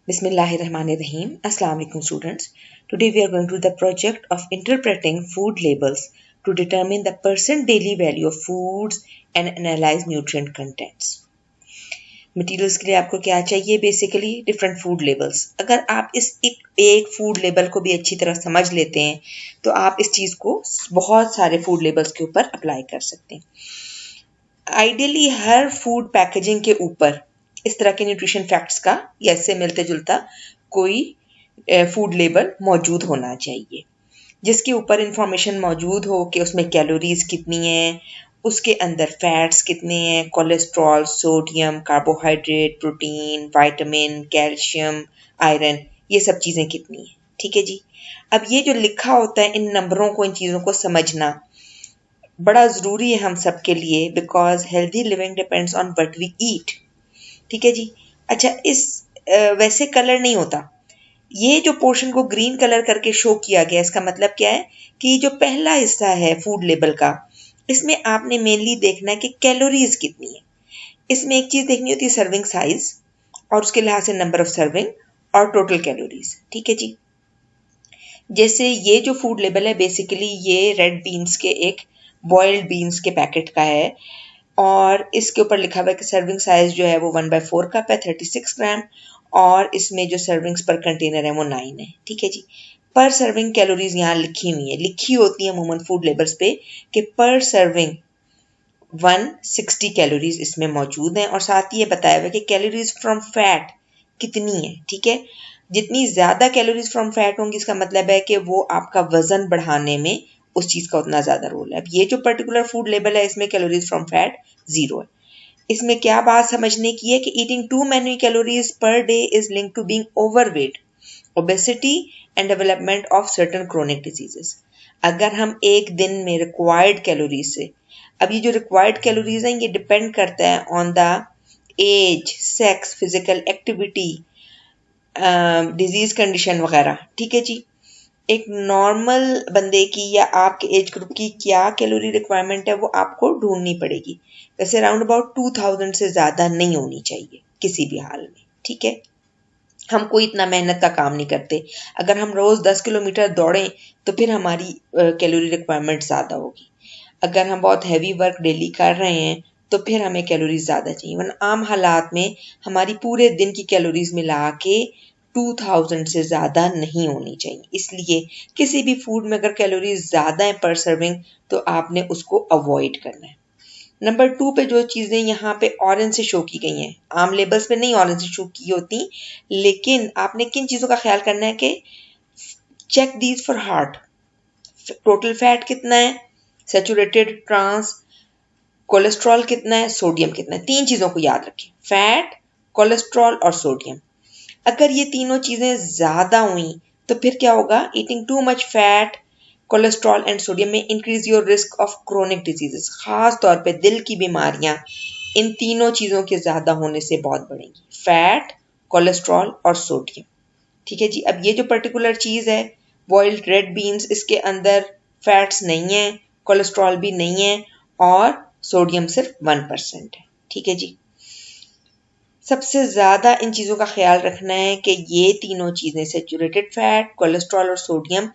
Bismillahirrahmanirrahim. Assalamu alaikum students. Today we are going to do the project of interpreting food labels to determine the percent daily value of foods and analyze nutrient contents. Materials के लिए आपको क्या चाहिए? Basically different food labels. अगर आप इस एक food label को भी अच्छी तरह समझ लेते हैं तो आप इस चीज़ को बहुत सारे फूड लेबल्स के ऊपर अप्लाई कर सकते हैं. आइडियली हर फूड पैकेजिंग के ऊपर इस तरह के न्यूट्रिशन फैक्ट्स का या इससे मिलते जुलता कोई फूड लेबल मौजूद होना चाहिए जिसके ऊपर इंफॉर्मेशन मौजूद हो कि उसमें कैलोरीज कितनी हैं, उसके अंदर फैट्स कितने हैं, cholesterol, sodium, carbohydrate, protein, vitamin, calcium, iron, ये सब चीज़ें कितनी हैं. ठीक है जी. अब ये जो लिखा होता है इन नंबरों को, इन चीज़ों को समझना बड़ा ज़रूरी है हम सब के लिए, because healthy living depends on what we eat. ठीक है जी. अच्छा, इस वैसे कलर नहीं होता. ये जो पोर्शन को ग्रीन कलर करके शो किया गया, इसका मतलब क्या है कि जो पहला हिस्सा है फूड लेबल का, इसमें आपने मेनली देखना है कि कैलोरीज कितनी है. इसमें एक चीज़ देखनी होती है सर्विंग साइज और उसके लिहाज से नंबर ऑफ सर्विंग और टोटल कैलोरीज. ठीक है जी. जैसे ये जो फूड लेबल है बेसिकली ये रेड बीन्स के एक बॉइल्ड बीन्स के पैकेट का है और इसके ऊपर लिखा हुआ है कि सर्विंग साइज जो है वो 1/4 कप है, 36 ग्राम, और इसमें जो सर्विंग्स पर कंटेनर है वो 9 है. ठीक है जी. पर सर्विंग कैलोरीज यहाँ लिखी हुई है, लिखी होती है अमूमन फूड लेबल्स पे कि पर सर्विंग 160 कैलोरीज इसमें मौजूद हैं और साथ ही ये बताया हुआ है कि कैलोरीज फ्रॉम फैट कितनी है. ठीक है. जितनी ज़्यादा कैलोरीज फ्रॉम फैट होंगी इसका मतलब है कि वो आपका वजन बढ़ाने में उस चीज़ का उतना ज़्यादा रोल है. अब ये जो पर्टिकुलर फूड लेबल है इसमें कैलोरीज फ्रॉम फैट 0 है. इसमें क्या बात समझने की है कि eating too many calories per day is link to being overweight, obesity and development of certain chronic diseases. अगर हम एक दिन में रिक्वायर्ड कैलोरीज से, अब ये जो रिक्वायर्ड कैलोरीज हैं ये डिपेंड करता है on the age, sex, physical activity, disease condition वगैरह. ठीक है जी. एक नॉर्मल बंदे की या आपके एज ग्रुप की क्या कैलोरी रिक्वायरमेंट है वो आपको ढूंढनी पड़ेगी. वैसे अराउंड अबाउट 2000 से ज़्यादा नहीं होनी चाहिए किसी भी हाल में. ठीक है. हम कोई इतना मेहनत का काम नहीं करते. अगर हम रोज़ 10 किलोमीटर दौड़ें तो फिर हमारी कैलोरी रिक्वायरमेंट ज़्यादा होगी. अगर हम बहुत हैवी वर्क डेली कर रहे हैं तो फिर हमें कैलोरीज ज़्यादा चाहिए. वरना आम हालात में हमारी पूरे दिन की कैलोरीज मिला के 2000 से ज़्यादा नहीं होनी चाहिए. इसलिए किसी भी फूड में अगर कैलोरीज ज़्यादा है पर सर्विंग तो आपने उसको अवॉइड करना है. नंबर 2 पे जो चीज़ें यहाँ पे ऑरेंज से शो की गई हैं, आम लेबल्स पे नहीं ऑरेंज से शो की होती, लेकिन आपने किन चीज़ों का ख्याल करना है कि check these for heart. Total fat कितना है, सैचुरेटेड, ट्रांस, कोलेस्ट्रॉल कितना है, सोडियम कितना है. 3 चीज़ों को याद रखें, फैट, कोलेस्ट्रॉल और सोडियम. अगर ये तीनों चीज़ें ज़्यादा हुई तो फिर क्या होगा? Eating too much fat, cholesterol and sodium में increase your risk of chronic diseases. खास तौर पे दिल की बीमारियां इन तीनों चीज़ों के ज़्यादा होने से बहुत बढ़ेंगी, फैट, कोलेस्ट्रॉल और सोडियम. ठीक है जी. अब ये जो पर्टिकुलर चीज़ है बॉइल्ड रेड बीन्स, इसके अंदर फैट्स नहीं है, कोलेस्ट्रॉल भी नहीं है और सोडियम सिर्फ 1% है. ठीक है जी. सबसे ज़्यादा इन चीज़ों का ख्याल रखना है कि ये तीनों चीज़ें सैचुरेटेड फैट, कोलेस्ट्रॉल और सोडियम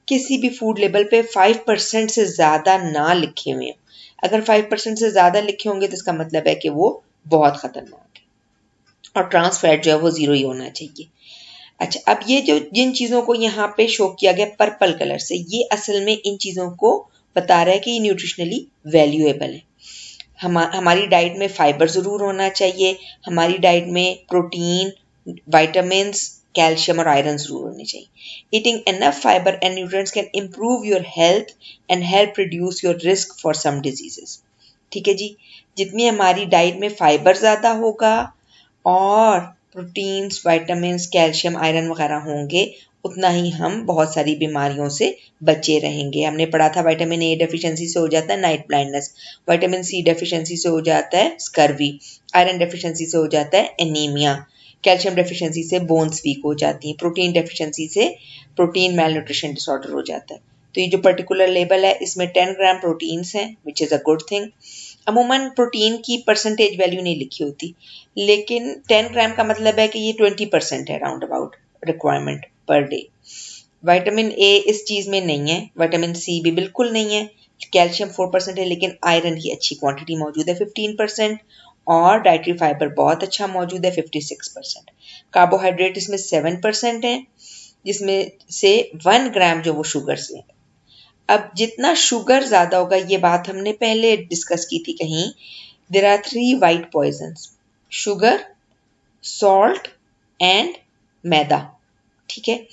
किसी भी फूड लेबल पे 5% से ज़्यादा ना लिखे हुए हैं. अगर 5% से ज़्यादा लिखे होंगे तो इसका मतलब है कि वो बहुत ख़तरनाक है. और ट्रांस फैट जो है वो 0 ही होना चाहिए. अच्छा, अब ये जो जिन चीज़ों को यहाँ पे शो किया गया पर्पल कलर से, ये असल में इन चीज़ों को बता रहा है कि ये न्यूट्रिशनली वैल्यूएबल है. हमारी डाइट में फाइबर ज़रूर होना चाहिए, हमारी डाइट में प्रोटीन, विटामिन्स, कैल्शियम और आयरन ज़रूर होने चाहिए. Eating enough fibre and nutrients can improve your health and help reduce your risk for some diseases. ठीक है जी. जितनी हमारी डाइट में फाइबर ज़्यादा होगा और प्रोटीन्स, विटामिन्स, कैल्शियम, आयरन वगैरह होंगे उतना ही हम बहुत सारी बीमारियों से बचे रहेंगे. हमने पढ़ा था विटामिन ए डेफिशिएंसी से हो जाता है night blindness, vitamin C deficiency से हो जाता है स्कर्वी, आयरन डेफिशिएंसी से हो जाता है एनीमिया, कैल्शियम डेफिशिएंसी से बोन्स वीक हो जाती हैं, प्रोटीन डेफिशिएंसी से प्रोटीन मैल न्यूट्रिशन डिसऑर्डर हो जाता है. तो ये जो पर्टिकुलर लेबल है इसमें 10 ग्राम प्रोटीन्स हैं, which is a good thing. अमूमन प्रोटीन की परसेंटेज वैल्यू नहीं लिखी होती, लेकिन 10 ग्राम का मतलब है कि ये 20% है round about requirement per day. Vitamin A इस चीज़ में नहीं है, विटामिन सी भी बिल्कुल नहीं है, कैल्शियम 4% है, लेकिन आयरन की अच्छी क्वांटिटी मौजूद है 15%, और डाइटरी फाइबर बहुत अच्छा मौजूद है 56%। कार्बोहाइड्रेट इसमें 7% है, जिसमें से 1 ग्राम जो वो शुगर से है। अब जितना शुगर ज़्यादा होगा, ये बात हमने पहले डिस्कस की थी कहीं, there are 3 white poisons, sugar, salt and maida. ठीक है,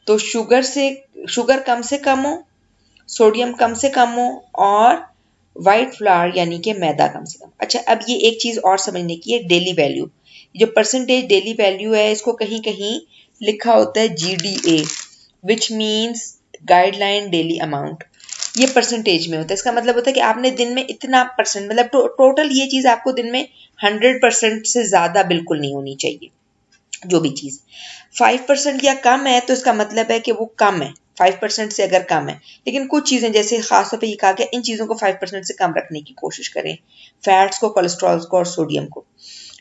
तो शुगर कम से कम हो, सोडियम कम से कम हो, और वाइट फ्लावर यानी कि मैदा कम से कम। अच्छा, अब ये एक चीज़ और समझने की है, डेली वैल्यू। जो परसेंटेज डेली वैल्यू है, इसको कहीं कहीं लिखा होता है GDA, which means guideline daily amount. ये परसेंटेज में होता है, इसका मतलब होता है कि आपने दिन में इतना परसेंट, मतलब टोटल ये चीज़ आपको दिन में 100% से ज़्यादा बिल्कुल नहीं होनी चाहिए। जो भी चीज़ 5% या कम है तो इसका मतलब है कि वो कम है, 5% से अगर कम है। लेकिन कुछ चीज़ें, जैसे खासतौर पे ये कहा गया, इन चीज़ों को 5% से कम रखने की कोशिश करें, फैट्स को, कोलेस्ट्रॉल को और सोडियम को।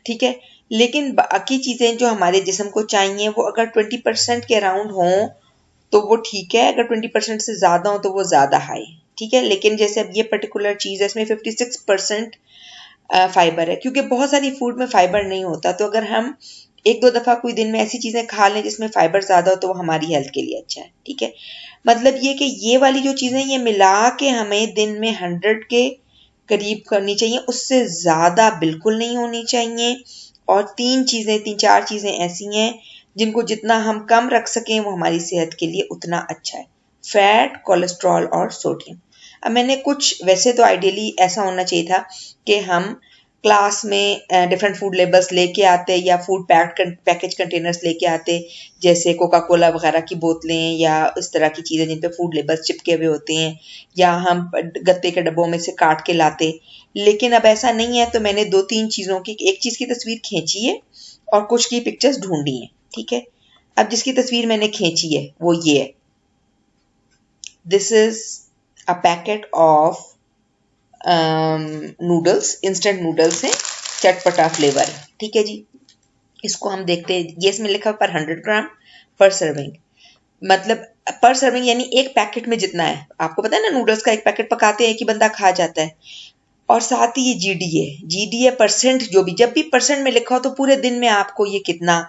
ठीक है, लेकिन बाकी चीज़ें जो हमारे जिस्म को चाहिए, वो अगर 20% के अराउंड हों तो वो ठीक है, अगर 20% से ज़्यादा हो तो वो ज़्यादा हाई। ठीक है, लेकिन जैसे अब ये पर्टिकुलर चीज़ है, इसमें 56% फाइबर है, क्योंकि बहुत सारी फूड में फाइबर नहीं होता, तो अगर हम एक दो दफ़ा कोई दिन में ऐसी चीज़ें खा लें जिसमें फाइबर ज़्यादा हो तो वो हमारी हेल्थ के लिए अच्छा है। ठीक है, मतलब ये कि ये वाली जो चीज़ें, ये मिला के हमें दिन में 100 के करीब करनी चाहिए, उससे ज़्यादा बिल्कुल नहीं होनी चाहिए। और तीन चार चीज़ें ऐसी हैं जिनको जितना हम कम रख सकें वो हमारी सेहत के लिए उतना अच्छा है, फैट, कोलेस्ट्रॉल और सोडियम। अब मैंने कुछ, वैसे तो आइडियली ऐसा होना चाहिए था कि हम क्लास में डिफरेंट फूड लेबल्स लेके आते या फूड पैकेज कंटेनर्स लेके आते, जैसे कोका कोला वगैरह की बोतलें या इस तरह की चीज़ें जिन पे फूड लेबल्स चिपके हुए होते हैं, या हम गत्ते के डब्बों में से काट के लाते। लेकिन अब ऐसा नहीं है, तो मैंने 2-3 चीज़ों की, एक चीज़ की तस्वीर खींची है और कुछ की पिक्चर्स ढूंढी हैं। ठीक है, अब जिसकी तस्वीर मैंने खींची है वो ये है, this is a packet of noodles, instant noodles हैं, चटपटा फ्लेवर है। ठीक है जी, इसको हम देखते हैं, ये इसमें लिखा पर 100 ग्राम पर सर्विंग, मतलब पर सर्विंग यानी एक पैकेट में जितना है। आपको पता है ना, नूडल्स का एक पैकेट पकाते हैं, एक ही बंदा खा जाता है। और साथ ही ये GDA परसेंट, जो भी, जब भी परसेंट में लिखा हो तो पूरे दिन में आपको ये कितना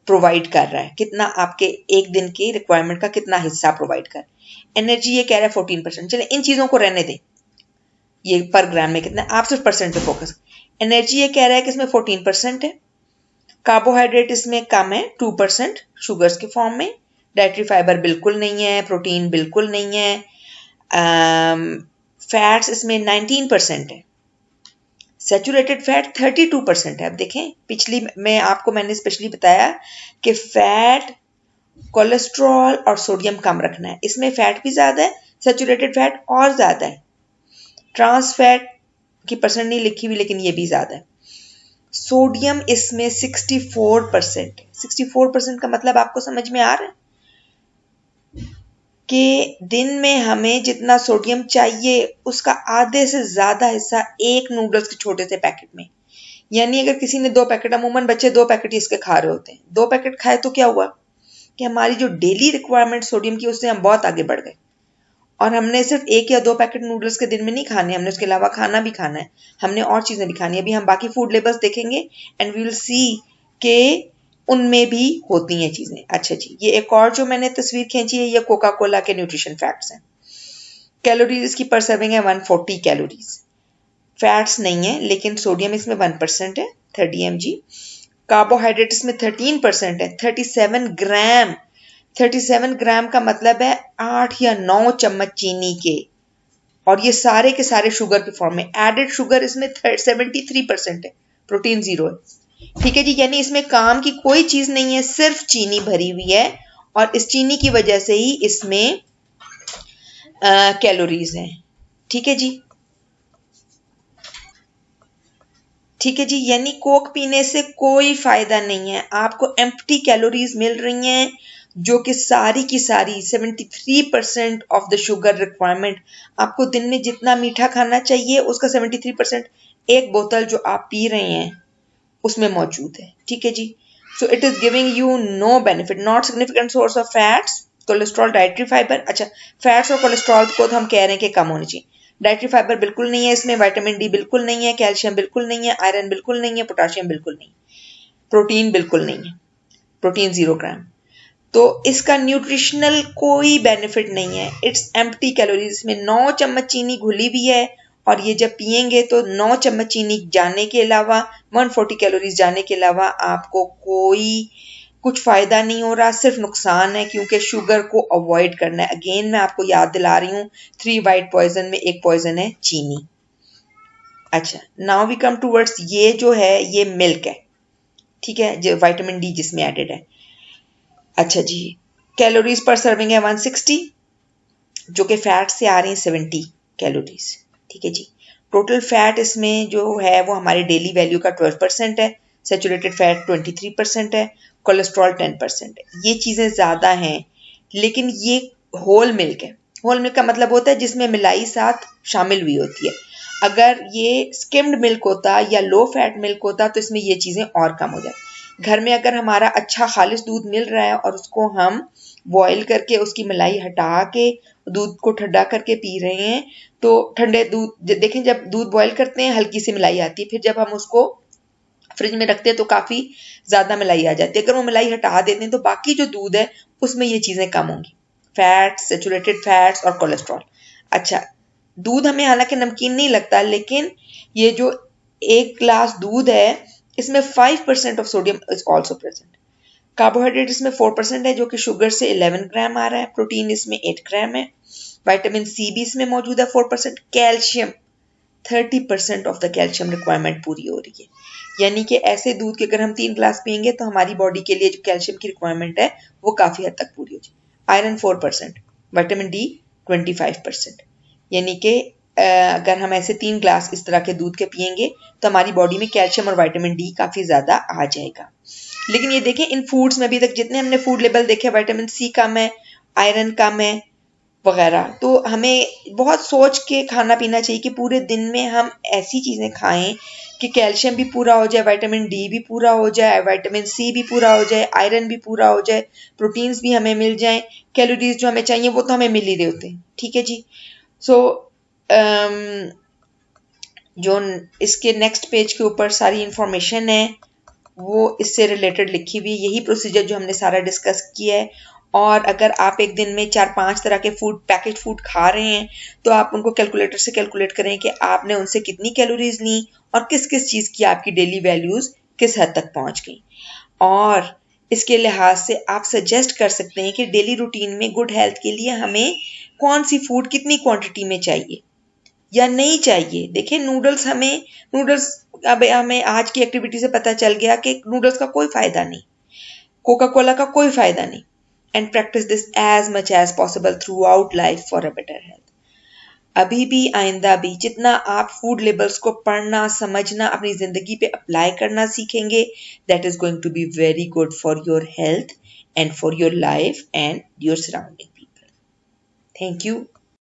प्रोवाइड कर रहा है, कितना आपके एक दिन की रिक्वायरमेंट का कितना हिस्सा प्रोवाइड कर। एनर्जी ये कह रहा है 14%, चले इन चीज़ों को रहने दें, ये पर ग्राम में कितना, आप सिर्फ परसेंट पे फोकस। एनर्जी ये कह रहा है कि इसमें 14% है, कार्बोहाइड्रेट इसमें कम है 2% शुगर्स के फॉर्म में, डाइटरी फाइबर बिल्कुल नहीं है, प्रोटीन बिल्कुल नहीं है, फैट्स इसमें 19% है, सैचुरेटेड फैट 32% है। अब देखें, पिछली में आपको मैंने स्पेशली बताया कि फैट, कोलेस्ट्रॉल और सोडियम कम रखना है, इसमें फैट भी ज़्यादा है, सैचुरेटेड फैट और ज़्यादा है, ट्रांस फैट की परसेंट नहीं लिखी हुई लेकिन ये भी ज़्यादा है। सोडियम इसमें 64%, 64% का मतलब आपको समझ में आ रहा है कि दिन में हमें जितना सोडियम चाहिए उसका आधे से ज़्यादा हिस्सा एक नूडल्स के छोटे से पैकेट में। यानी अगर किसी ने 2 पैकेट, अमूमन बच्चे 2 पैकेट ही इसके खा रहे होते हैं, 2 पैकेट खाए तो क्या हुआ कि हमारी जो डेली रिक्वायरमेंट सोडियम की, उससे हम बहुत आगे बढ़ गए। और हमने सिर्फ 1 या 2 पैकेट नूडल्स के दिन में नहीं खाने, हमने उसके अलावा खाना भी खाना है, हमने और चीज़ें भी खानी है। अभी हम बाकी फूड लेबल्स देखेंगे एंड वी विल सी के उनमें भी होती हैं चीज़ें। अच्छा जी, ये एक और जो मैंने तस्वीर खींची है, ये कोका कोला के न्यूट्रिशन फैक्ट्स हैं। कैलोरीज इसकी पर सर्विंग है 140 कैलोरीज, फैट्स नहीं है, लेकिन सोडियम इसमें 1% है 30 mg, कार्बोहाइड्रेट इसमें 13% है 37 ग्राम। 37 ग्राम का मतलब है 8 या 9 चम्मच चीनी के, और ये सारे के सारे शुगर के फॉर्म में। एडेड शुगर इसमें 73% है, प्रोटीन 0 है। ठीक है जी, यानी इसमें काम की कोई चीज नहीं है, सिर्फ चीनी भरी हुई है, और इस चीनी की वजह से ही इसमें कैलोरीज हैं। ठीक है जी, ठीक है जी, यानी कोक पीने से कोई फायदा नहीं है, आपको एम्प्टी कैलोरीज मिल रही हैं, जो कि सारी की सारी 73% ऑफ द शुगर रिक्वायरमेंट, आपको दिन में जितना मीठा खाना चाहिए उसका 73% एक बोतल जो आप पी रहे हैं उसमें मौजूद है, ठीक है जी। So it is giving you no benefit, not significant source of fats, cholesterol, dietary fibre. अच्छा, फैट्स और कोलेस्ट्रॉल को तो हम कह रहे हैं कि कम होनी चाहिए। डाइटरी फाइबर बिल्कुल नहीं है इसमें, विटामिन डी बिल्कुल नहीं है, कैल्शियम बिल्कुल नहीं है, आयरन बिल्कुल नहीं है, पोटाशियम बिल्कुल नहीं, प्रोटीन बिल्कुल नहीं है, प्रोटीन 0 ग्राम। तो इसका न्यूट्रिशनल कोई बेनिफिट नहीं है, इट्स एम्प्टी कैलोरीज। इसमें 9 चम्मच चीनी घुली भी है, और ये जब पियेंगे तो 9 चम्मच चीनी जाने के अलावा 140 कैलोरीज जाने के अलावा आपको कोई कुछ फायदा नहीं हो रहा, सिर्फ नुकसान है, क्योंकि शुगर को अवॉइड करना है। अगेन मैं आपको याद दिला रही हूँ, 3 वाइट पॉइजन में एक पॉइजन है चीनी। अच्छा, नाउ वी कम टूवर्ड्स, ये जो है ये मिल्क है, ठीक है, जो विटामिन डी जिसमें एडेड है। अच्छा जी, कैलोरीज पर सर्विंग है 160, जो कि फैट से आ रही है 70 कैलोरीज, ठीक है जी। टोटल फैट इसमें जो है वो हमारे डेली वैल्यू का 12% है, सेचुरेटेड फैट 23% है, कोलेस्ट्रॉल 10% है। ये चीज़ें ज़्यादा हैं, लेकिन ये होल मिल्क है। होल मिल्क का मतलब होता है जिसमें मिलाई साथ शामिल हुई होती है। अगर ये स्किम्ड मिल्क होता या लो फैट मिल्क होता तो इसमें ये चीज़ें और कम हो जाती। घर में अगर हमारा अच्छा खालिश दूध मिल रहा है और उसको हम बॉयल करके उसकी मलाई हटा के दूध को ठंडा करके पी रहे हैं, तो ठंडे दूध देखें, जब दूध बॉयल करते हैं हल्की सी मलाई आती है, फिर जब हम उसको फ्रिज में रखते हैं तो काफ़ी ज़्यादा मलाई आ जाती है। अगर वो मलाई हटा देते हैं तो बाकी जो दूध है उसमें ये चीज़ें कम होंगी, फैट्स, सेचुरेटेड फैट्स और कोलेस्ट्रॉल। अच्छा, दूध हमें हालांकि नमकीन नहीं लगता, लेकिन ये जो 1 ग्लास दूध है इसमें 5% of sodium is also present. Carbohydrate इसमें 4% है, जो कि शुगर से 11 ग्राम आ रहा है। प्रोटीन इसमें 8 ग्राम है। विटामिन सी भी इसमें मौजूद है 4%। Calcium 30% of the calcium requirement पूरी हो रही है। यानी कि ऐसे दूध के अगर हम 3 ग्लास पियेंगे तो हमारी बॉडी के लिए जो कैल्शियम की रिक्वायरमेंट है वो काफ़ी हद तक पूरी हो जाए। Iron 4%, vitamin D 25%। यानी कि अगर हम ऐसे 3 ग्लास इस तरह के दूध के पियेंगे तो हमारी बॉडी में कैल्शियम और विटामिन डी काफ़ी ज़्यादा आ जाएगा। लेकिन ये देखें, इन फूड्स में अभी तक जितने हमने फूड लेबल देखे, विटामिन सी कम है, आयरन कम है वगैरह। तो हमें बहुत सोच के खाना पीना चाहिए कि पूरे दिन में हम ऐसी चीज़ें खाएं कि कैल्शियम भी पूरा हो जाए, विटामिन डी भी पूरा हो जाए, विटामिन सी भी पूरा हो जाए, आयरन भी पूरा हो जाए, प्रोटीन्स भी हमें मिल जाएं, कैलोरीज जो हमें चाहिए वो तो हमें मिल ही रहे होते हैं, ठीक है जी। सो जो इसके नेक्स्ट पेज के ऊपर सारी इंफॉर्मेशन है वो इससे रिलेटेड लिखी हुई, यही प्रोसीजर जो हमने सारा डिस्कस किया है। और अगर आप एक दिन में 4-5 तरह के फूड, पैकेज फूड खा रहे हैं, तो आप उनको कैलकुलेटर से कैलकुलेट करें कि आपने उनसे कितनी कैलोरीज ली और किस किस चीज़ की आपकी डेली वैल्यूज़ किस हद तक पहुंच गई। और इसके लिहाज से आप सजेस्ट कर सकते हैं कि डेली रूटीन में गुड हेल्थ के लिए हमें कौन सी फूड कितनी क्वांटिटी में चाहिए या नहीं चाहिए। देखिए, नूडल्स अब हमें आज की एक्टिविटी से पता चल गया कि नूडल्स का कोई फायदा नहीं, कोका कोला का कोई फायदा नहीं। And practise this as much as possible throughout life for a better health. अभी भी आइंदा भी जितना आप फूड लेबल्स को पढ़ना, समझना, अपनी जिंदगी पे अप्लाई करना सीखेंगे, that is going to be very good for your health and for your life and your surrounding people. Thank you.